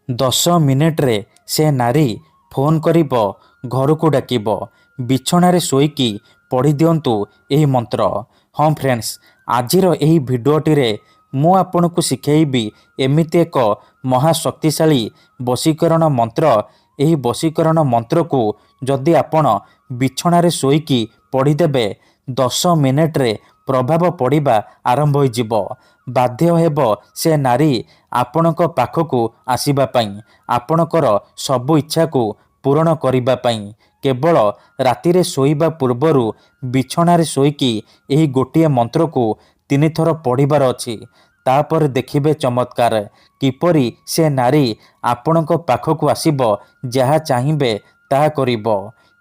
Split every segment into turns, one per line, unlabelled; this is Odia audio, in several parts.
10 ମିନିଟ୍ରେ ସେ ନାରୀ ଫୋନ୍ କରିବ, ଘରକୁ ଡାକିବ। ବିଛଣାରେ ଶୋଇକି ପଢ଼ି ଦିଅନ୍ତୁ ଏହି ମନ୍ତ୍ର। ହଁ ଫ୍ରେଣ୍ଡସ୍, ଆଜିର ଏହି ଭିଡ଼ିଓଟିରେ ମୁଁ ଆପଣଙ୍କୁ ଶିଖେଇବି ଏମିତି ଏକ ମହାଶକ୍ତିଶାଳୀ ବଶୀକରଣ ମନ୍ତ୍ର। ଏହି ବଶୀକରଣ ମନ୍ତ୍ରକୁ ଯଦି ଆପଣ ବିଛଣାରେ ଶୋଇକି ପଢ଼ିଦେବେ, 10 ମିନିଟ୍ରେ ପ୍ରଭାବ ପଡ଼ିବା ଆରମ୍ଭ ହୋଇଯିବ। ବାଧ୍ୟ ହେବ ସେ ନାରୀ ଆପଣଙ୍କ ପାଖକୁ ଆସିବା ପାଇଁ, ଆପଣଙ୍କର ସବୁ ଇଚ୍ଛାକୁ ପୂରଣ କରିବା ପାଇଁ। କେବଳ ରାତିରେ ଶୋଇବା ପୂର୍ବରୁ ବିଛଣାରେ ଶୋଇକି ଏହି ଗୋଟିଏ ମନ୍ତ୍ରକୁ 3 ଥର ପଢ଼ିବାର ଅଛି। ତାପରେ ଦେଖିବେ ଚମତ୍କାର, କିପରି ସେ ନାରୀ ଆପଣଙ୍କ ପାଖକୁ ଆସିବ, ଯାହା ଚାହିଁବେ ତାହା କରିବ।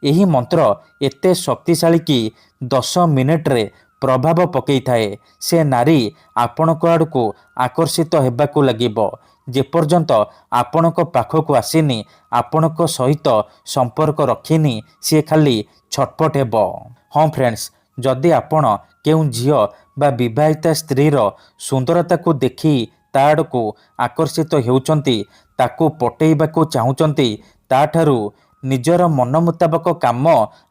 ଏହି ମନ୍ତ୍ର ଏତେ ଶକ୍ତିଶାଳୀ କି 10 ମିନିଟ୍ରେ ପ୍ରଭାବ ପକାଇଥାଏ। ସେ ନାରୀ ଆପଣଙ୍କ ଆଡ଼କୁ ଆକର୍ଷିତ ହେବାକୁ ଲାଗିବ। ଯେପର୍ଯ୍ୟନ୍ତ ଆପଣଙ୍କ ପାଖକୁ ଆସିନି, ଆପଣଙ୍କ ସହିତ ସମ୍ପର୍କ ରଖିନି, ସିଏ ଖାଲି ଛଟପଟ ହେବ। ହଁ ଫ୍ରେଣ୍ଡସ୍, ଯଦି ଆପଣ କେଉଁ ଝିଅ ବା ବିବାହିତା ସ୍ତ୍ରୀର ସୁନ୍ଦରତାକୁ ଦେଖି ତା ଆଡ଼କୁ ଆକର୍ଷିତ ହେଉଛନ୍ତି, ତାକୁ ପଟେଇବାକୁ ଚାହୁଁଛନ୍ତି, ତାଠାରୁ ନିଜର ମନ ମୁତାବକ କାମ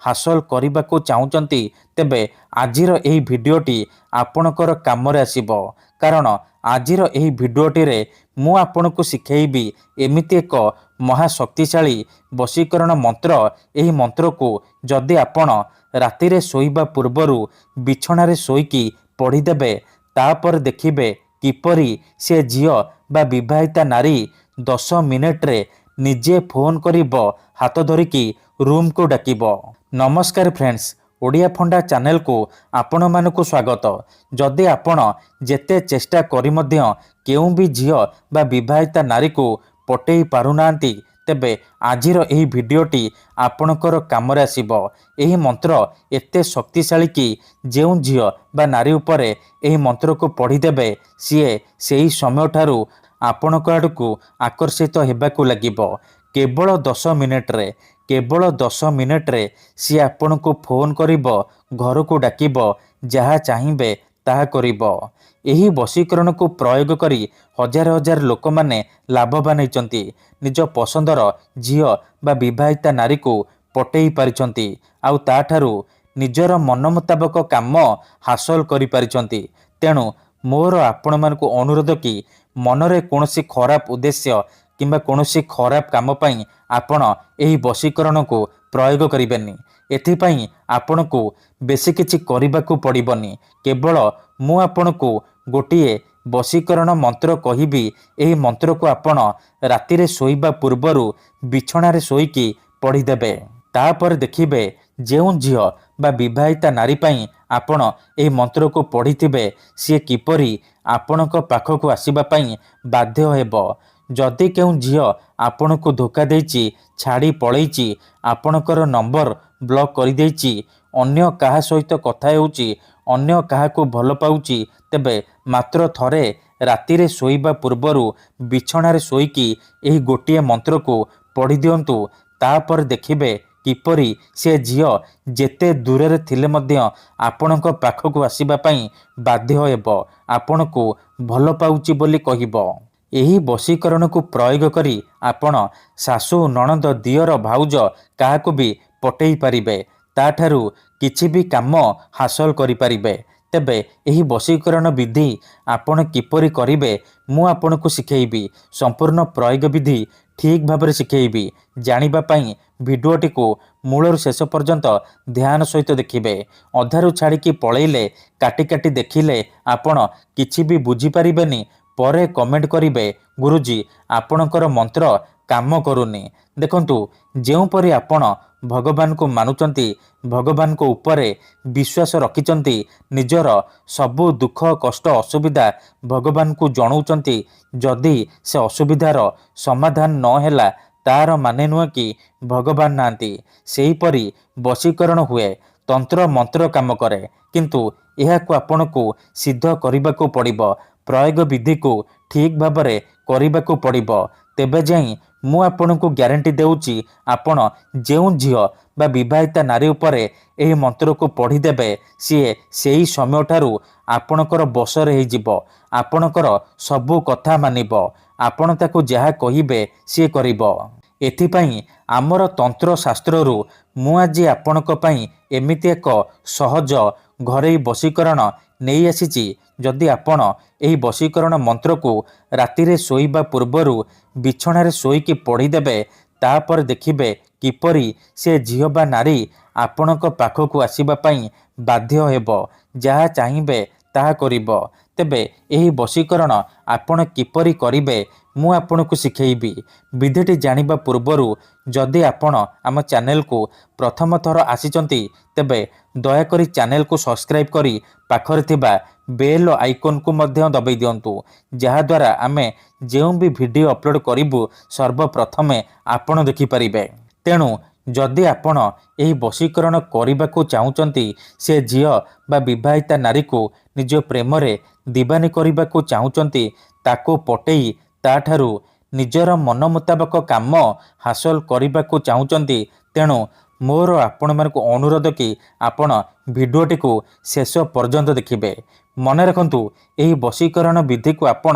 ହାସଲ କରିବାକୁ ଚାହୁଁଛନ୍ତି, ତେବେ ଆଜିର ଏହି ଭିଡ଼ିଓଟି ଆପଣଙ୍କର କାମରେ ଆସିବ। କାରଣ ଆଜିର ଏହି ଭିଡ଼ିଓଟିରେ ମୁଁ ଆପଣଙ୍କୁ ଶିଖେଇବି ଏମିତି ଏକ ମହାଶକ୍ତିଶାଳୀ ବଶୀକରଣ ମନ୍ତ୍ର। ଏହି ମନ୍ତ୍ରକୁ ଯଦି ଆପଣ ରାତିରେ ଶୋଇବା ପୂର୍ବରୁ ବିଛଣାରେ ଶୋଇକି ପଢ଼ିଦେବେ, ତାପରେ ଦେଖିବେ କିପରି ସେ ଝିଅ ବା ବିବାହିତା ନାରୀ 10 ମିନିଟ୍ରେ ନିଜେ ଫୋନ୍ କରିବ, ହାତ ଧରିକି ରୁମ୍କୁ ଡାକିବ। ନମସ୍କାର ଫ୍ରେଣ୍ଡସ୍, ଓଡ଼ିଆ ଫଣ୍ଡା ଚ୍ୟାନେଲକୁ ଆପଣମାନଙ୍କୁ ସ୍ୱାଗତ। ଯଦି ଆପଣ ଯେତେ ଚେଷ୍ଟା କରି ମଧ୍ୟ କେଉଁ ବି ଝିଅ ବା ବିବାହିତା ନାରୀକୁ ପଟେଇ ପାରୁନାହାନ୍ତି, ତେବେ ଆଜିର ଏହି ଭିଡ଼ିଓଟି ଆପଣଙ୍କର କାମରେ ଆସିବ। ଏହି ମନ୍ତ୍ର ଏତେ ଶକ୍ତିଶାଳୀ କି ଯେଉଁ ଝିଅ ବା ନାରୀ ଉପରେ ଏହି ମନ୍ତ୍ରକୁ ପଢ଼ିଦେବେ, ସିଏ ସେହି ସମୟଠାରୁ ଆପଣଙ୍କ ଆଡ଼କୁ ଆକର୍ଷିତ ହେବାକୁ ଲାଗିବ। କେବଳ 10 ମିନିଟ୍ରେ, କେବଳ 10 ମିନିଟ୍ରେ ସିଏ ଆପଣଙ୍କୁ ଫୋନ୍ କରିବ, ଘରକୁ ଡାକିବ, ଯାହା ଚାହିଁବେ ତାହା କରିବ। ଏହି ବଶୀକରଣକୁ ପ୍ରୟୋଗ କରି ହଜାର ହଜାର ଲୋକମାନେ ଲାଭବାନ ହୋଇଛନ୍ତି। ନିଜ ପସନ୍ଦର ଝିଅ ବା ବିବାହିତା ନାରୀକୁ ପଟେଇ ପାରିଛନ୍ତି, ଆଉ ତାଠାରୁ ନିଜର ମନ ମୁତାବକ କାମ ହାସଲ କରିପାରିଛନ୍ତି। ତେଣୁ ମୋର ଆପଣମାନଙ୍କୁ ଅନୁରୋଧ କି ମନରେ କୌଣସି ଖରାପ ଉଦ୍ଦେଶ୍ୟ କିମ୍ବା କୌଣସି ଖରାପ କାମ ପାଇଁ ଆପଣ ଏହି ବଶୀକରଣକୁ ପ୍ରୟୋଗ କରିବେନି। ଏଥିପାଇଁ ଆପଣଙ୍କୁ ବେଶୀ କିଛି କରିବାକୁ ପଡ଼ିବନି। କେବଳ ମୁଁ ଆପଣଙ୍କୁ ଗୋଟିଏ ବଶୀକରଣ ମନ୍ତ୍ର କହିବି। ଏହି ମନ୍ତ୍ରକୁ ଆପଣ ରାତିରେ ଶୋଇବା ପୂର୍ବରୁ ବିଛଣାରେ ଶୋଇକି ପଢ଼ିଦେବେ। ତାପରେ ଦେଖିବେ ଯେଉଁ ଝିଅ ବା ବିବାହିତା ନାରୀ ପାଇଁ ଆପଣ ଏହି ମନ୍ତ୍ରକୁ ପଢ଼ିଥିବେ, ସିଏ କିପରି ଆପଣଙ୍କ ପାଖକୁ ଆସିବା ପାଇଁ ବାଧ୍ୟ ହେବ। ଯଦି କେଉଁ ଝିଅ ଆପଣଙ୍କୁ ଧୋକା ଦେଇଛି, ଛାଡ଼ି ପଳେଇଛି, ଆପଣଙ୍କର ନମ୍ବର ବ୍ଲକ୍ କରିଦେଇଛି, ଅନ୍ୟ କାହା ସହିତ କଥା ହେଉଛି, ଅନ୍ୟ କାହାକୁ ଭଲ ପାଉଛି, ତେବେ ମାତ୍ର ଥରେ ରାତିରେ ଶୋଇବା ପୂର୍ବରୁ ବିଛଣାରେ ଶୋଇକି ଏହି ଗୋଟିଏ ମନ୍ତ୍ରକୁ ପଢ଼ି ଦିଅନ୍ତୁ। ତାପରେ ଦେଖିବେ କିପରି ସେ ଝିଅ ଯେତେ ଦୂରରେ ଥିଲେ ମଧ୍ୟ ଆପଣଙ୍କ ପାଖକୁ ଆସିବା ପାଇଁ ବାଧ୍ୟ ହେବ, ଆପଣଙ୍କୁ ଭଲ ପାଉଛି ବୋଲି କହିବ। ଏହି ବଶୀକରଣକୁ ପ୍ରୟୋଗ କରି ଆପଣ ଶାଶୁ, ନଣନ୍ଦ, ଦିଅର, ଭାଉଜ କାହାକୁ ବି ପଟେଇ ପାରିବେ, ତାଠାରୁ କିଛି ବି କାମ ହାସଲ କରିପାରିବେ। ତେବେ ଏହି ବଶୀକରଣ ବିଧି ଆପଣ କିପରି କରିବେ, ମୁଁ ଆପଣଙ୍କୁ ଶିଖେଇବି। ସମ୍ପୂର୍ଣ୍ଣ ପ୍ରୟୋଗ ବିଧି ଠିକ୍ ଭାବରେ ଶିଖେଇବି। ଜାଣିବା ପାଇଁ ଭିଡ଼ିଓଟିକୁ ମୂଳରୁ ଶେଷ ପର୍ଯ୍ୟନ୍ତ ଧ୍ୟାନ ସହିତ ଦେଖିବେ। ଅଧାରୁ ଛାଡ଼ିକି ପଳେଇଲେ, କାଟି କାଟି ଦେଖିଲେ ଆପଣ କିଛି ବି ବୁଝିପାରିବେନି। ପରେ କମେଣ୍ଟ କରିବେ, ଗୁରୁଜୀ ଆପଣଙ୍କର ମନ୍ତ୍ର କାମ କରୁନି। ଦେଖନ୍ତୁ, ଯେଉଁପରି ଆପଣ ଭଗବାନଙ୍କୁ ମାନୁଛନ୍ତି, ଭଗବାନଙ୍କ ଉପରେ ବିଶ୍ୱାସ ରଖିଛନ୍ତି, ନିଜର ସବୁ ଦୁଃଖ, କଷ୍ଟ, ଅସୁବିଧା ଭଗବାନଙ୍କୁ ଜଣାଉଛନ୍ତି, ଯଦି ସେ ଅସୁବିଧାର ସମାଧାନ ନ ହେଲା, ତାର ମାନେ ନୁହେଁ କି ଭଗବାନ ନାହାନ୍ତି। ସେହିପରି ବଶୀକରଣ ହୁଏ, ତନ୍ତ୍ର ମନ୍ତ୍ର କାମ କରେ, କିନ୍ତୁ ଏହାକୁ ଆପଣଙ୍କୁ ସିଦ୍ଧ କରିବାକୁ ପଡ଼ିବ। ପ୍ରୟୋଗ ବିଧିକୁ ଠିକ୍ ଭାବରେ କରିବାକୁ ପଡ଼ିବ। ତେବେ ଯାଇ ମୁଁ ଆପଣଙ୍କୁ ଗ୍ୟାରେଣ୍ଟି ଦେଉଛି, ଆପଣ ଯେଉଁ ଝିଅ ବା ବିବାହିତା ନାରୀ ଉପରେ ଏହି ମନ୍ତ୍ରକୁ ପଢ଼ିଦେବେ, ସିଏ ସେହି ସମୟଠାରୁ ଆପଣଙ୍କର ବଶରେ ହେଇଯିବ। ଆପଣଙ୍କର ସବୁ କଥା ମାନିବ, ଆପଣ ତାକୁ ଯାହା କହିବେ ସିଏ କରିବ। ଏଥିପାଇଁ ଆମର ତନ୍ତ୍ରଶାସ୍ତ୍ରରୁ ମୁଁ ଆଜି ଆପଣଙ୍କ ପାଇଁ ଏମିତି ଏକ ସହଜ ଘରୋଇ ବଶୀକରଣ ନେଇ ଆସିଛି। ଯଦି ଆପଣ ଏହି ବଶୀକରଣ ମନ୍ତ୍ରକୁ ରାତିରେ ଶୋଇବା ପୂର୍ବରୁ ବିଛଣାରେ ଶୋଇକି ପଢ଼ିଦେବେ, ତାପରେ ଦେଖିବେ କିପରି ସେ ଝିଅ ବା ନାରୀ ଆପଣଙ୍କ ପାଖକୁ ଆସିବା ପାଇଁ ବାଧ୍ୟ ହେବ, ଯାହା ଚାହିଁବେ ତାହା କରିବ। ତେବେ ଏହି ବଶୀକରଣ ଆପଣ କିପରି କରିବେ ମୁଁ ଆପଣଙ୍କୁ ଶିଖେଇବି। ବିଧିଟି ଜାଣିବା ପୂର୍ବରୁ ଯଦି ଆପଣ ଆମ ଚ୍ୟାନେଲକୁ ପ୍ରଥମ ଥର ଆସିଛନ୍ତି, ତେବେ ଦୟାକରି ଚ୍ୟାନେଲକୁ ସବସ୍କ୍ରାଇବ୍ କରି ପାଖରେ ଥିବା ବେଲ୍ ଆଇକନ୍କୁ ମଧ୍ୟ ଦବାଇ ଦିଅନ୍ତୁ, ଯାହାଦ୍ୱାରା ଆମେ ଯେଉଁ ବି ଭିଡ଼ିଓ ଅପଲୋଡ଼ କରିବୁ ସର୍ବପ୍ରଥମେ ଆପଣ ଦେଖିପାରିବେ। ତେଣୁ ଯଦି ଆପଣ ଏହି ବଶୀକରଣ କରିବାକୁ ଚାହୁଁଛନ୍ତି, ସେ ଝିଅ ବା ବିବାହିତା ନାରୀକୁ ନିଜ ପ୍ରେମରେ ଦିବାନୀ କରିବାକୁ ଚାହୁଁଛନ୍ତି, ତାକୁ ପଟେଇ ତାଠାରୁ ନିଜର ମନ ମୁତାବକ କାମ ହାସଲ କରିବାକୁ ଚାହୁଁଛନ୍ତି, ତେଣୁ ମୋର ଆପଣମାନଙ୍କୁ ଅନୁରୋଧ କି ଆପଣ ଭିଡ଼ିଓଟିକୁ ଶେଷ ପର୍ଯ୍ୟନ୍ତ ଦେଖିବେ। ମନେ ରଖନ୍ତୁ, ଏହି ବଶୀକରଣ ବିଧିକୁ ଆପଣ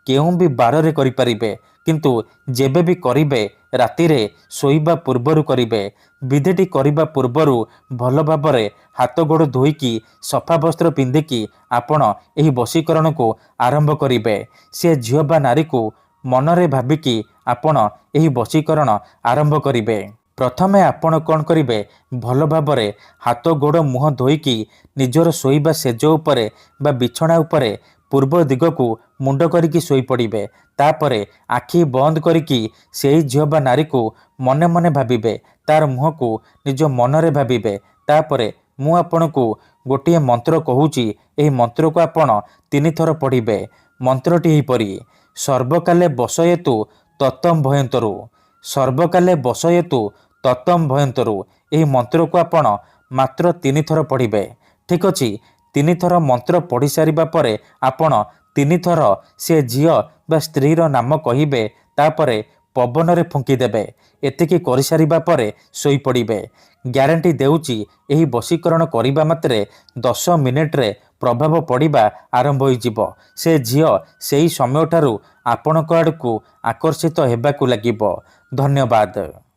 କେଉଁ ବି ବାରରେ କରିପାରିବେ, କିନ୍ତୁ ଯେବେ ବି କରିବେ ରାତିରେ ଶୋଇବା ପୂର୍ବରୁ କରିବେ। ବିଧିଟି କରିବା ପୂର୍ବରୁ ଭଲ ଭାବରେ ହାତ ଗୋଡ଼ ଧୋଇକି ସଫା ବସ୍ତ୍ର ପିନ୍ଧିକି ଆପଣ ଏହି ବଶୀକରଣକୁ ଆରମ୍ଭ କରିବେ। ସେ ଝିଅ ବା ନାରୀକୁ ମନରେ ଭାବିକି ଆପଣ ଏହି ବଶୀକରଣ ଆରମ୍ଭ କରିବେ। ପ୍ରଥମେ ଆପଣ କ'ଣ କରିବେ, ଭଲ ଭାବରେ ହାତ ଗୋଡ଼ ମୁହଁ ଧୋଇକି ନିଜର ଶୋଇବା ସେଜ ଉପରେ ବା ବିଛଣା ଉପରେ ପୂର୍ବ ଦିଗକୁ ମୁଣ୍ଡ କରିକି ଶୋଇପଡ଼ିବେ। ତାପରେ ଆଖି ବନ୍ଦ କରିକି ସେହି ଝିଅ ବା ନାରୀକୁ ମନେ ମନେ ଭାବିବେ, ତାର ମୁହଁକୁ ନିଜ ମନରେ ଭାବିବେ। ତାପରେ ମୁଁ ଆପଣଙ୍କୁ ଗୋଟିଏ ମନ୍ତ୍ର କହୁଛି, ଏହି ମନ୍ତ୍ରକୁ ଆପଣ 3 ଥର ପଢ଼ିବେ। ମନ୍ତ୍ରଟି ଏହିପରି: ସର୍ବକାଲେ ବସୟେତୁ ତତଂ ଭୟନ୍ତରୁ, ସର୍ବକାଲେ ବସୟେତୁ ତତଂ ଭୟନ୍ତରୁ। ଏହି ମନ୍ତ୍ରକୁ ଆପଣ ମାତ୍ର 3 ଥର ପଢ଼ିବେ। ଠିକ୍ ଅଛି, 3 ଥର ମନ୍ତ୍ର ପଢ଼ି ସାରିବା ପରେ ଆପଣ 3 ଥର ସେ ଝିଅ ବା ସ୍ତ୍ରୀର ନାମ କହିବେ, ତାପରେ ପବନରେ ଫୁଙ୍କିଦେବେ। ଏତିକି କରିସାରିବା ପରେ ଶୋଇପଡ଼ିବେ। ଗ୍ୟାରେଣ୍ଟି ଦେଉଛି, ଏହି ବଶୀକରଣ କରିବା ମାତ୍ରେ 10 ମିନିଟରେ ପ୍ରଭାବ ପଡ଼ିବା ଆରମ୍ଭ ହୋଇଯିବ। ସେ ଝିଅ ସେହି ସମୟଠାରୁ ଆପଣଙ୍କ ଆଡ଼କୁ ଆକର୍ଷିତ ହେବାକୁ ଲାଗିବ। ଧନ୍ୟବାଦ।